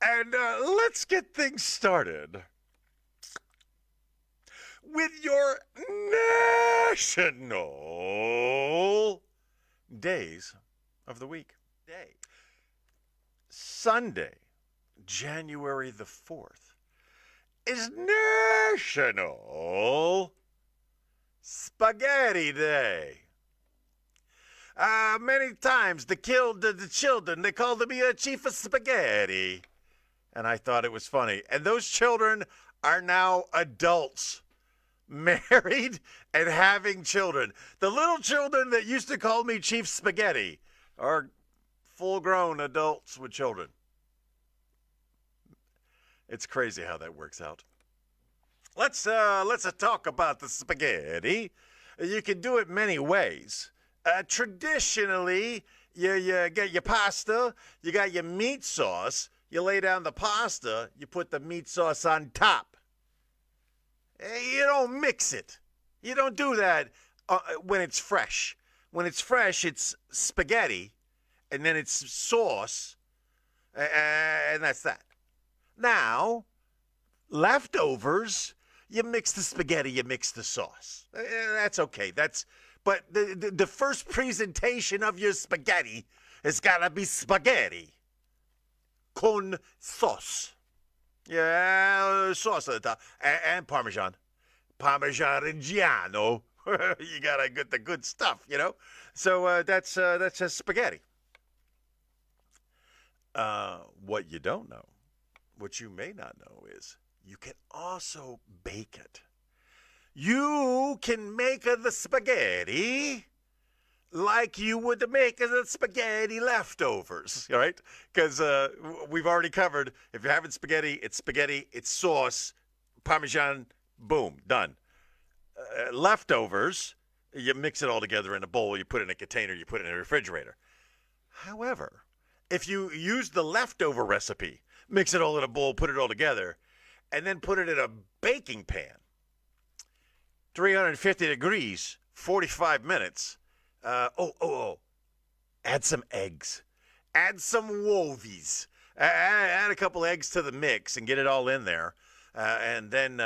And let's get things started with your national days of the week. Day. Sunday, January the 4th, is National Spaghetti Day. Many times the children, they called me a chief of spaghetti. And I thought it was funny. And those children are now adults, married and having children. The little children that used to call me Chief Spaghetti are full-grown adults with children. It's crazy how that works out. Let's talk about the spaghetti. You can do it many ways. Traditionally, you get your pasta, you got your meat sauce, you lay down the pasta, you put the meat sauce on top. You don't mix it. You don't do that when it's fresh. When it's fresh, it's spaghetti, and then it's sauce, and that's that. Now, leftovers, you mix the spaghetti, you mix the sauce. That's okay. But the first presentation of your spaghetti has got to be spaghetti con sauce. Yeah, sauce at the top. And Parmesan. Parmesan Reggiano. You got to get the good stuff, you know? So that's just spaghetti. What you don't know, what you may not know is you can also bake it. You can make the spaghetti like you would make the spaghetti leftovers, all right? Because we've already covered, if you're having spaghetti, it's sauce, Parmesan, boom, done. Leftovers, you mix it all together in a bowl, you put it in a container, you put it in a refrigerator. However, if you use the leftover recipe, mix it all in a bowl, put it all together, and then put it in a baking pan, 350 degrees, 45 minutes. Add some eggs. Add some wovies. Add a couple eggs to the mix and get it all in there. And then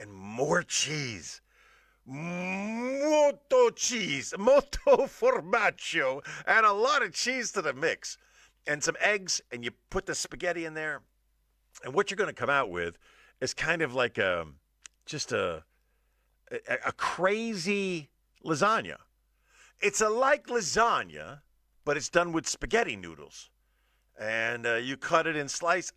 more cheese. Molto cheese. Molto formaggio. Add a lot of cheese to the mix. And some eggs, and you put the spaghetti in there. And what you're going to come out with is kind of like just a crazy lasagna. It's like lasagna, but it's done with spaghetti noodles. And you cut it in slices.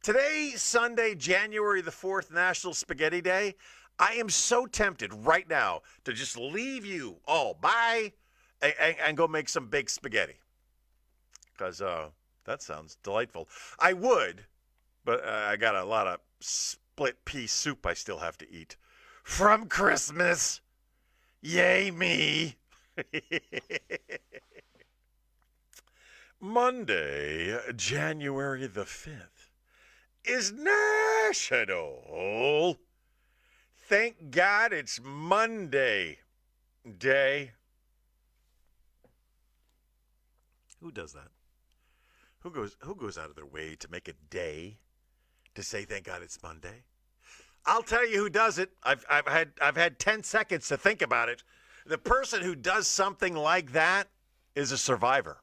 Today, Sunday, January the 4th, National Spaghetti Day, I am so tempted right now to just leave you all, bye, and go make some baked spaghetti. Because that sounds delightful. I would, but I got a lot of split pea soup I still have to eat from Christmas. Yay me. Monday, January the 5th, is National Thank God It's Monday Day. Who does that? Who goes out of their way to make a day to say thank God it's Monday? I'll tell you who does it. I've had 10 seconds to think about it. The person who does something like that is a survivor.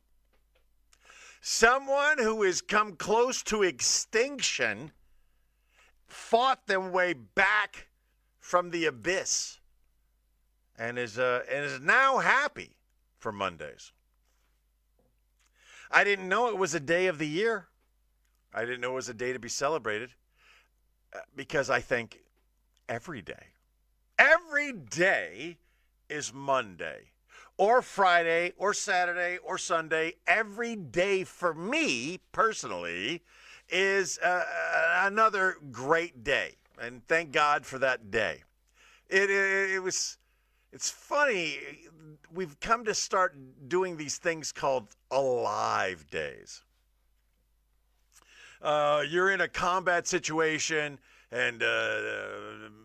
Someone who has come close to extinction, fought their way back from the abyss, and is now happy for Mondays. I didn't know it was a day of the year. I didn't know it was a day to be celebrated. Because I think every day is Monday or Friday or Saturday or Sunday. Every day for me personally is another great day. And thank God for that day. It's funny. We've come to start doing these things called alive days. You're in a combat situation, and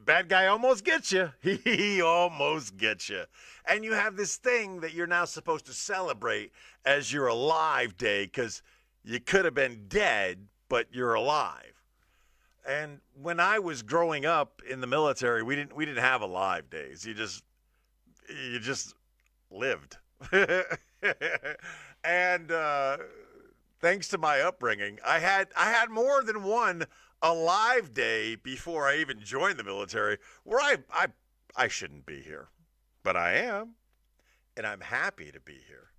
bad guy almost gets you. He almost gets you. And you have this thing that you're now supposed to celebrate as your alive day because you could have been dead, but you're alive. And when I was growing up in the military, we didn't have alive days. You just lived. And thanks to my upbringing, I had more than one alive day before I even joined the military where I shouldn't be here, but I am, and I'm happy to be here.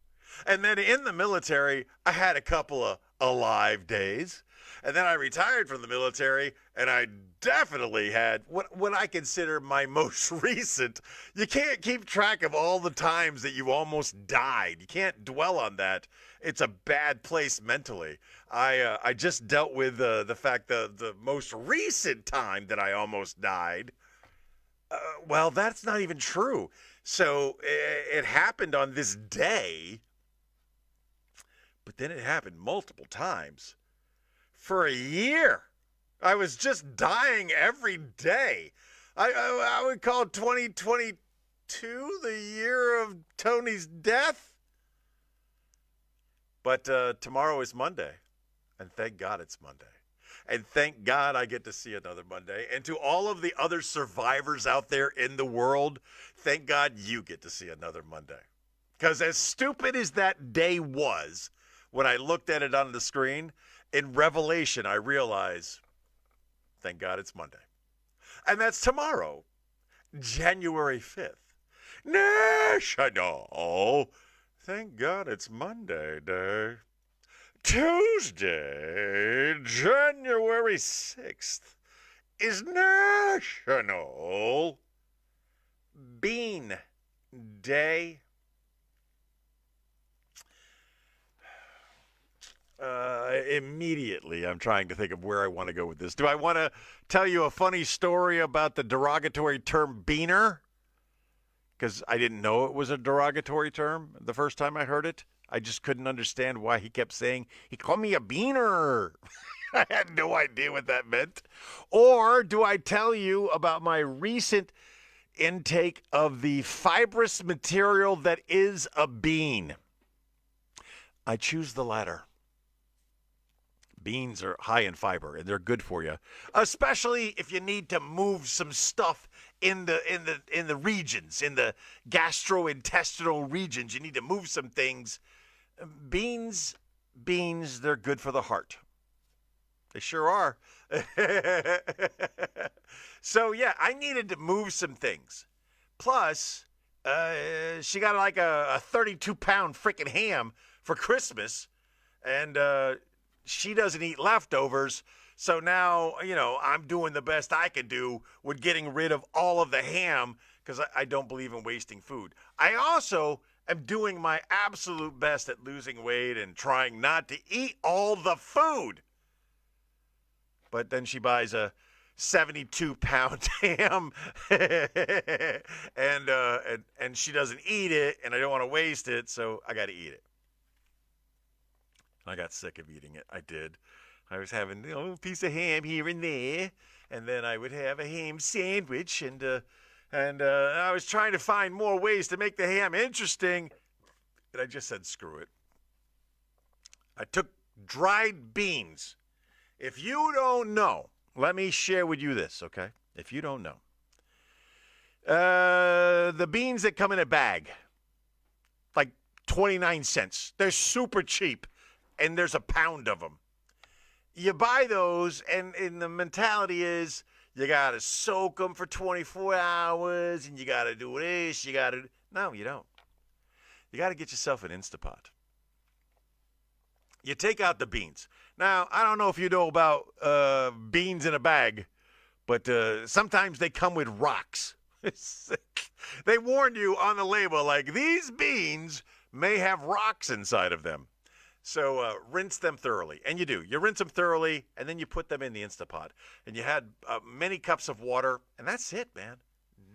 And then in the military, I had a couple of alive days. And then I retired from the military, and I definitely had what I consider my most recent. You can't keep track of all the times that you almost died. You can't dwell on that. It's a bad place mentally. I just dealt with the fact the most recent time that I almost died. Well, that's not even true. So it happened on this day, but then it happened multiple times. For a year, I was just dying every day. I would call 2022 the year of Tony's death. But tomorrow is Monday, and thank God it's Monday. And thank God I get to see another Monday. And to all of the other survivors out there in the world, thank God you get to see another Monday. Because as stupid as that day was, when I looked at it on the screen, in Revelation, I realize, thank God it's Monday. And that's tomorrow, January 5th. National. Thank God it's Monday Day. Tuesday, January 6th, is National Bean Day. Immediately, I'm trying to think of where I want to go with this. Do I want to tell you a funny story about the derogatory term beaner? Because I didn't know it was a derogatory term the first time I heard it. I just couldn't understand why he kept saying, he called me a beaner. I had no idea what that meant. Or do I tell you about my recent intake of the fibrous material that is a bean? I choose the latter. Beans are high in fiber and they're good for you, especially if you need to move some stuff in the regions, in the gastrointestinal regions. You need to move some things. Beans, they're good for the heart. They sure are. So yeah, I needed to move some things. Plus, she got like a 32-pound freaking ham for Christmas, and she doesn't eat leftovers. So now, I'm doing the best I can do with getting rid of all of the ham because I don't believe in wasting food. I also am doing my absolute best at losing weight and trying not to eat all the food. But then she buys a 72-pound ham and she doesn't eat it, and I don't want to waste it, so I got to eat it. I got sick of eating it. I did. I was having a piece of ham here and there, and then I would have a ham sandwich, and I was trying to find more ways to make the ham interesting, and I just said, screw it. I took dried beans. If you don't know, let me share with you this, okay? If you don't know, the beans that come in a bag, like 29 cents. They're super cheap. And there's a pound of them. You buy those, and the mentality is you got to soak them for 24 hours, and you got to do this, No, you don't. You got to get yourself an Instapot. You take out the beans. Now, I don't know if you know about beans in a bag, but sometimes they come with rocks. They warn you on the label, like, these beans may have rocks inside of them. So rinse them thoroughly. And you do. You rinse them thoroughly, and then you put them in the Instapot. And you had many cups of water, and that's it, man.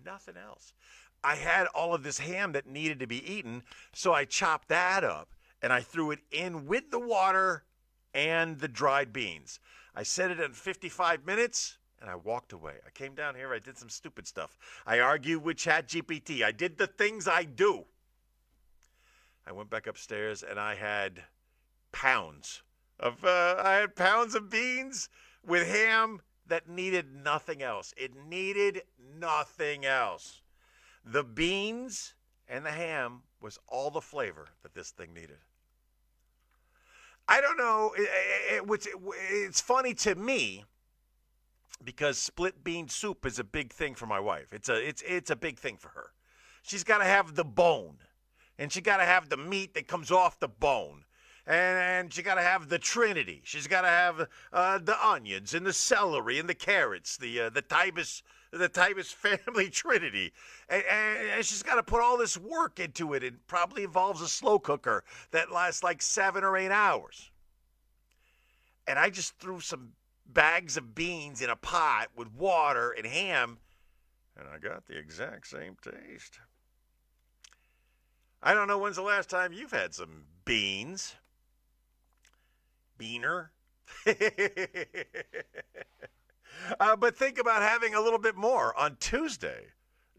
Nothing else. I had all of this ham that needed to be eaten, so I chopped that up, and I threw it in with the water and the dried beans. I set it at 55 minutes, and I walked away. I came down here. I did some stupid stuff. I argued with ChatGPT. I did the things I do. I went back upstairs, and I had pounds I had pounds of beans with ham that needed nothing else. It needed nothing else. The beans and the ham was all the flavor that this thing needed. I don't know. It's funny to me because split bean soup is a big thing for my wife. It's a big thing for her. She's got to have the bone, and she got to have the meat that comes off the bone, and she got to have the trinity. She's got to have the onions and the celery and the carrots, the Tybus family trinity, and she's got to put all this work into it. It probably involves a slow cooker that lasts like 7 or 8 hours. And I just threw some bags of beans in a pot with water and ham, and I got the exact same taste. I don't know when's the last time you've had some beans. Beaner. But think about having a little bit more on Tuesday,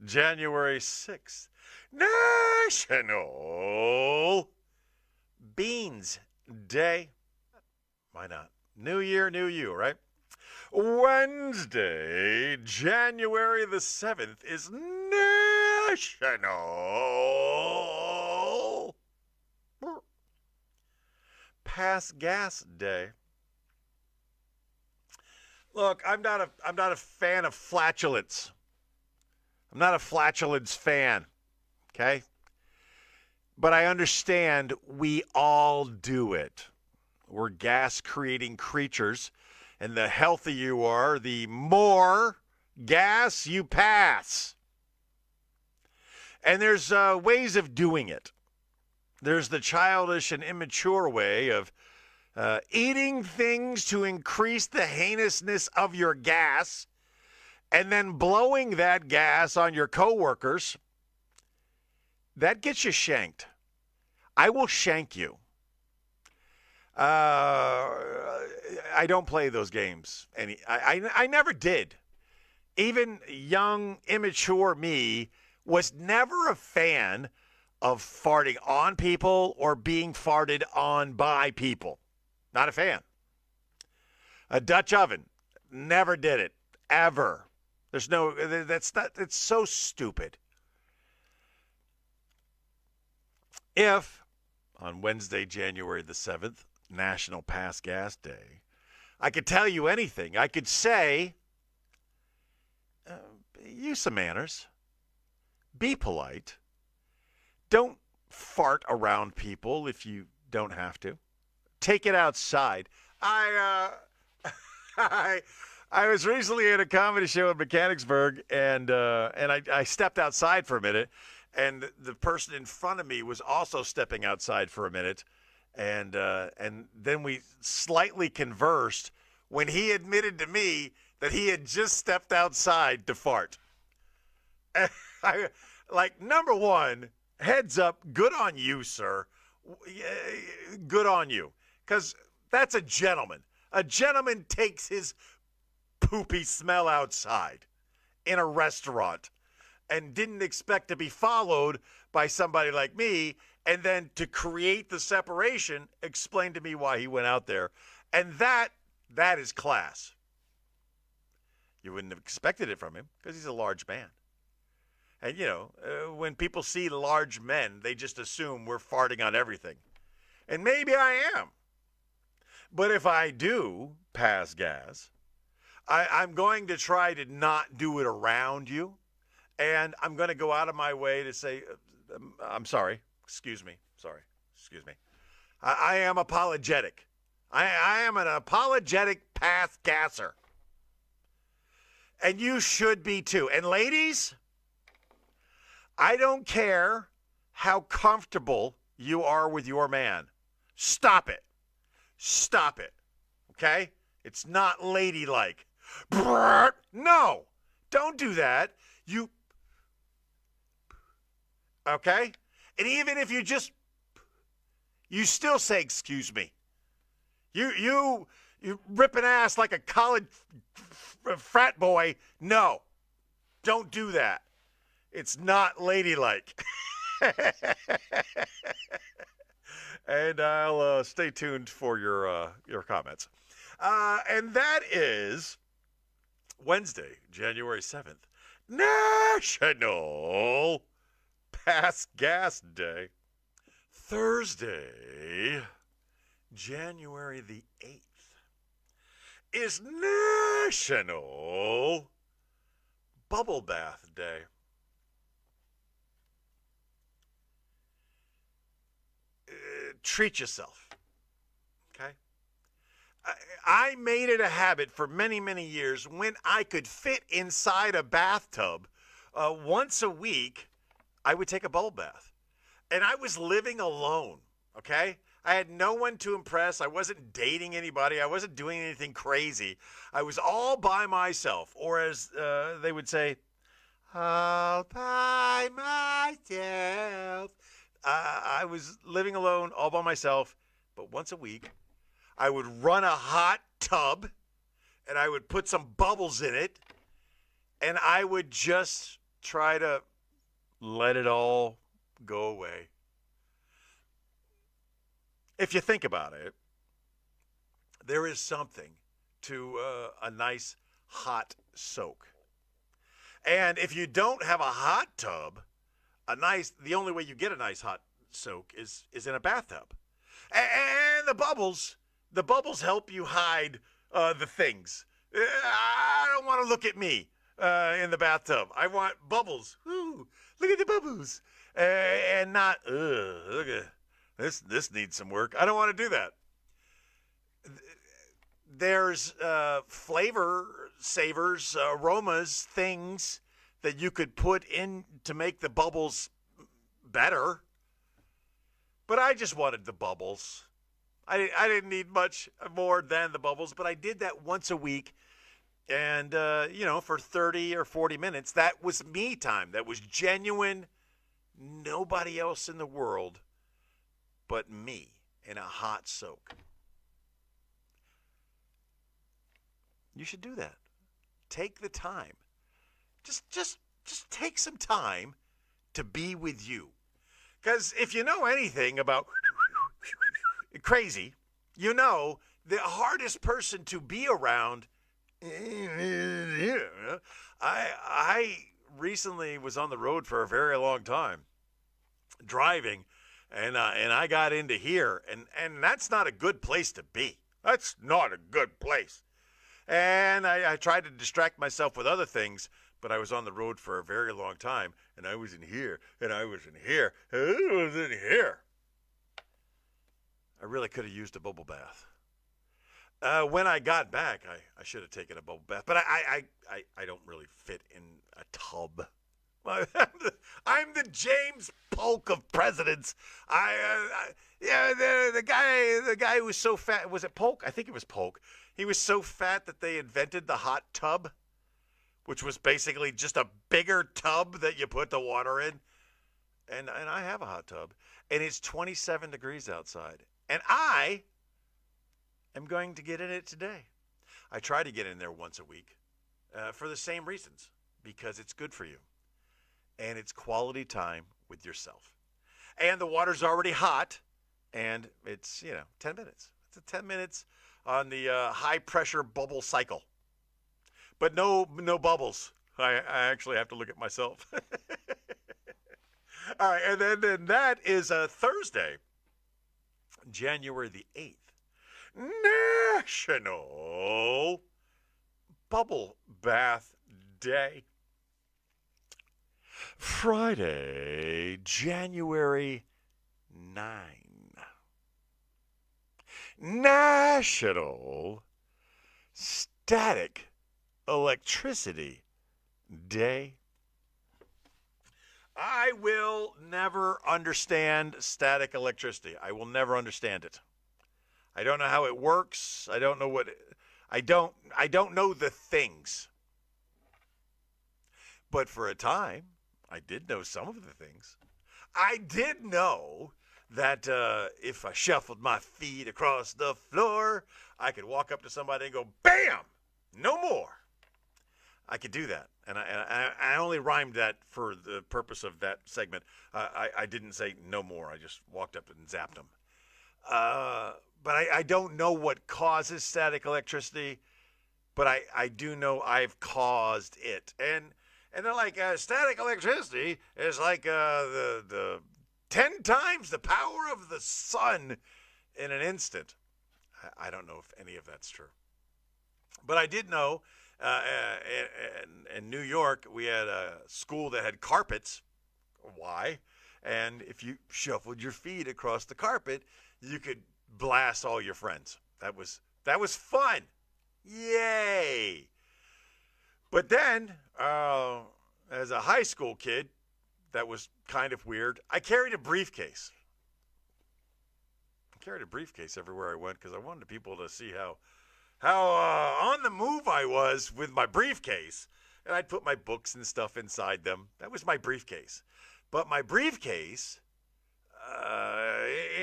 January 6th. National Beans Day. Why not? New year, new you, right? Wednesday, January the 7th is National Pass Gas Day. Look, I'm not a fan of flatulence. I'm not a flatulence fan, okay? But I understand we all do it. We're gas-creating creatures, and the healthier you are, the more gas you pass. And there's ways of doing it. There's the childish and immature way of eating things to increase the heinousness of your gas and then blowing that gas on your coworkers. That gets you shanked. I will shank you. I don't play those games. I never did. Even young, immature me was never a fan of farting on people or being farted on by people. Not a fan. A Dutch oven. Never did it. Ever. It's so stupid. If on Wednesday, January the 7th, National Pass Gas Day, I could tell you anything. I could say, use some manners. Be polite. Don't fart around people if you don't have to. Take it outside. I was recently at a comedy show in Mechanicsburg, and I stepped outside for a minute, and the person in front of me was also stepping outside for a minute, and then we slightly conversed when he admitted to me that he had just stepped outside to fart. Number one, heads up, good on you, sir. Good on you. Because that's a gentleman. A gentleman takes his poopy smell outside in a restaurant and didn't expect to be followed by somebody like me, and then to create the separation, explain to me why he went out there. And that is class. You wouldn't have expected it from him because he's a large man. And, when people see large men, they just assume we're farting on everything. And maybe I am. But if I do pass gas, I'm going to try to not do it around you. And I'm going to go out of my way to say, I'm sorry. Excuse me. Sorry. Excuse me. I am apologetic. I am an apologetic pass gasser. And you should be too. And ladies, I don't care how comfortable you are with your man. Stop it. Stop it. Okay? It's not ladylike. No. Don't do that. Okay? And even if you still say, excuse me. You ripping ass like a college frat boy. No. Don't do that. It's not ladylike. and I'll stay tuned for your comments. And that is Wednesday, January 7th, National Pass Gas Day. Thursday, January the 8th, is National Bubble Bath Day. Treat yourself, okay? I made it a habit for many, many years when I could fit inside a bathtub once a week, I would take a bubble bath. And I was living alone, okay? I had no one to impress. I wasn't dating anybody. I wasn't doing anything crazy. I was all by myself, or as they would say, all by myself. I was living alone, all by myself, but once a week, I would run a hot tub, and I would put some bubbles in it, and I would just try to let it all go away. If you think about it, there is something to a nice hot soak. And if you don't have a hot tub, the only way you get a nice hot soak is in a bathtub. And the bubbles help you hide the things. I don't want to look at me in the bathtub. I want bubbles. Ooh, look at the bubbles. And not, look at this needs some work. I don't want to do that. There's flavor savors, aromas, things that you could put in to make the bubbles better. But I just wanted the bubbles. I didn't need much more than the bubbles, but I did that once a week. And, for 30 or 40 minutes, that was me time. That was genuine. Nobody else in the world but me in a hot soak. You should do that. Take the time. Just take some time to be with you. Because if you know anything about crazy, you know the hardest person to be around. I recently was on the road for a very long time, driving, and I got into here, and that's not a good place to be. That's not a good place. And I tried to distract myself with other things, but I was on the road for a very long time, and I was in here, and I was in here, and I was in here. I really could have used a bubble bath. When I got back, I should have taken a bubble bath, but I don't really fit in a tub. I'm the James Polk of presidents. The guy who was so fat, was it Polk? I think it was Polk. He was so fat that they invented the hot tub, which was basically just a bigger tub that you put the water in. And I have a hot tub, and it's 27 degrees outside, and I am going to get in it today. I try to get in there once a week for the same reasons, because it's good for you, and it's quality time with yourself. And the water's already hot, and it's, 10 minutes. It's a 10 minutes on the high-pressure bubble cycle. But no bubbles. I actually have to look at myself. All right, and then that is Thursday, January the 8th, National Bubble Bath Day. Friday, January 9, National Static Electricity Day. I will never understand static electricity. I will never understand it. I don't know how it works. I don't know I don't know the things. But for a time, I did know some of the things. I did know that if I shuffled my feet across the floor, I could walk up to somebody and go, bam, no more. I could do that. And I only rhymed that for the purpose of that segment. I didn't say no more. I just walked up and zapped them. But I don't know what causes static electricity, but I do know I've caused it. And they're like, static electricity is like the 10 times the power of the sun in an instant. I don't know if any of that's true. But I did know in New York, we had a school that had carpets. Why? And if you shuffled your feet across the carpet, you could blast all your friends. That was fun. Yay! But then, as a high school kid, that was kind of weird. I carried a briefcase. Everywhere I went because I wanted people to see how on the move I was with my briefcase. And I'd put my books and stuff inside them. That was my briefcase. But my briefcase,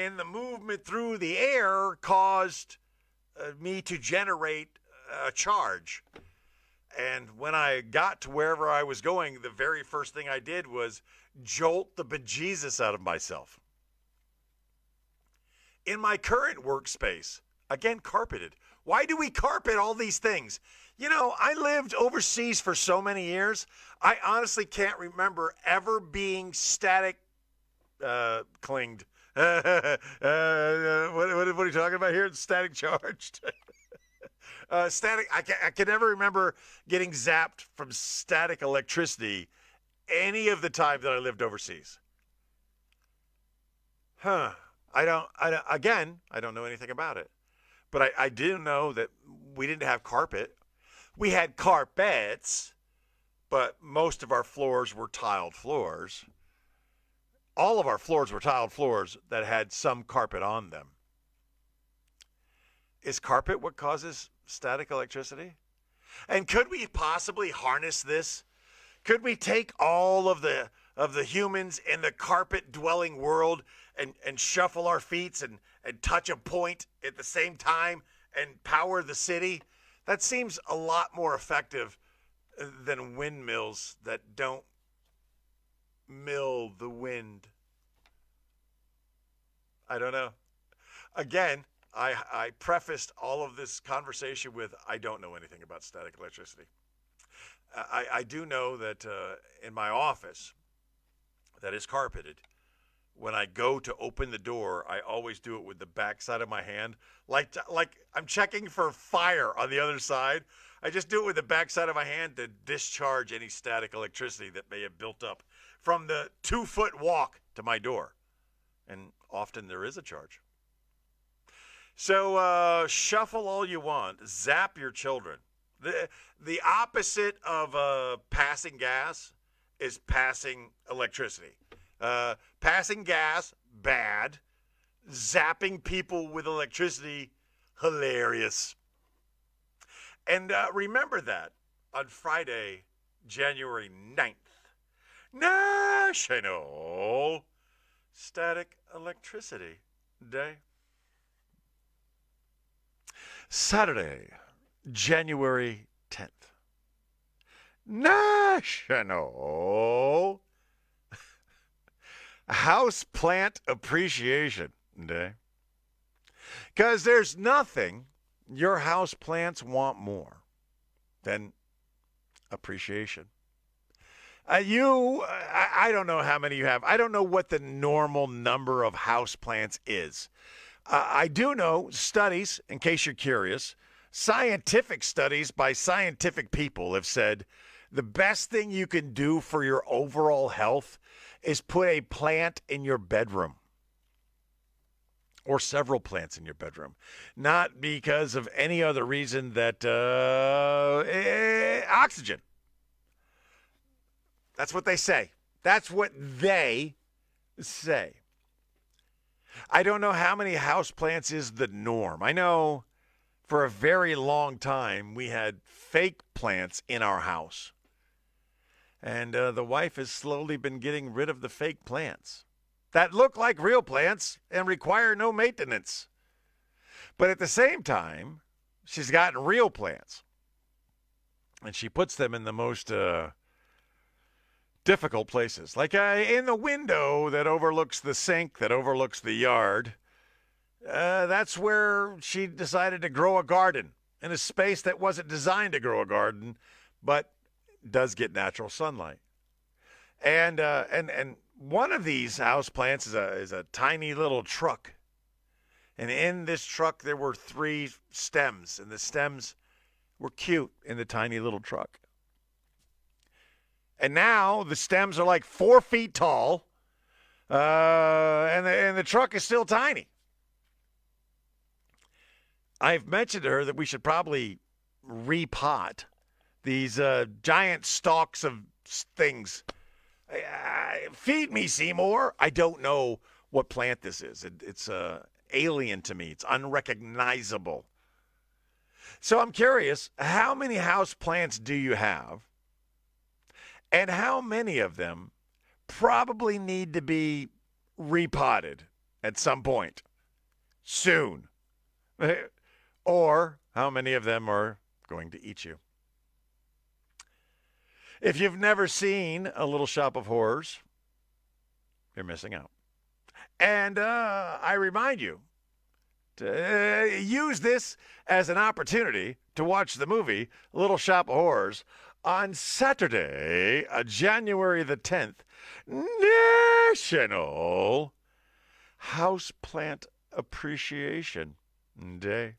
in the movement through the air, caused me to generate a charge. And when I got to wherever I was going, the very first thing I did was jolt the bejesus out of myself. In my current workspace, again, carpeted. Why do we carpet all these things? You know, I lived overseas for so many years. I honestly can't remember ever being static clinged. What are you talking about here? Static charged. Static. I can never remember getting zapped from static electricity any of the time that I lived overseas. I don't know anything about it. But I do know that we didn't have carpet. We had carpets, but most of our floors were tiled floors. All of our floors were tiled floors that had some carpet on them. Is carpet what causes static electricity? And could we possibly harness this? Could we take all of the humans in the carpet-dwelling world and shuffle our feet and touch a point at the same time and power the city? That seems a lot more effective than windmills that don't mill the wind. I don't know. Again, I prefaced all of this conversation with I don't know anything about static electricity. I do know that in my office that is carpeted, when I go to open the door, I always do it with the back side of my hand, like I'm checking for fire on the other side. I just do it with the back side of my hand to discharge any static electricity that may have built up from the 2-foot walk to my door. And often there is a charge. So shuffle all you want. Zap your children. The opposite of passing gas is passing electricity. Passing gas, bad. Zapping people with electricity, hilarious. And remember that on Friday, January 9th, National Static Electricity Day. Saturday, January 10th, National House Plant Appreciation Day. Because there's nothing your house plants want more than appreciation. I don't know how many you have. I don't know what the normal number of house plants is. I do know studies, in case you're curious, scientific studies by scientific people have said the best thing you can do for your overall health is put a plant in your bedroom. Or several plants in your bedroom. Not because of any other reason that oxygen. That's what they say. That's what they say. I don't know how many houseplants is the norm. I know for a very long time we had fake plants in our house. And the wife has slowly been getting rid of the fake plants that look like real plants and require no maintenance. But at the same time, she's gotten real plants. And she puts them in the most difficult places. Like in the window that overlooks the sink, that overlooks the yard. That's where she decided to grow a garden in a space that wasn't designed to grow a garden, but does get natural sunlight. And one of these house plants is a tiny little truck. And in this truck there were 3 stems, and the stems were cute in the tiny little truck. And now the stems are like 4 feet tall, and the truck is still tiny. I've mentioned to her that we should probably repot these giant stalks of things. Feed me, Seymour. I don't know what plant this is. It's alien to me. It's unrecognizable. So I'm curious, how many house plants do you have? And how many of them probably need to be repotted at some point soon? Or how many of them are going to eat you? If you've never seen A Little Shop of Horrors, you're missing out. And I remind you to use this as an opportunity to watch the movie Little Shop of Horrors on Saturday, January the 10th, National Houseplant Appreciation Day.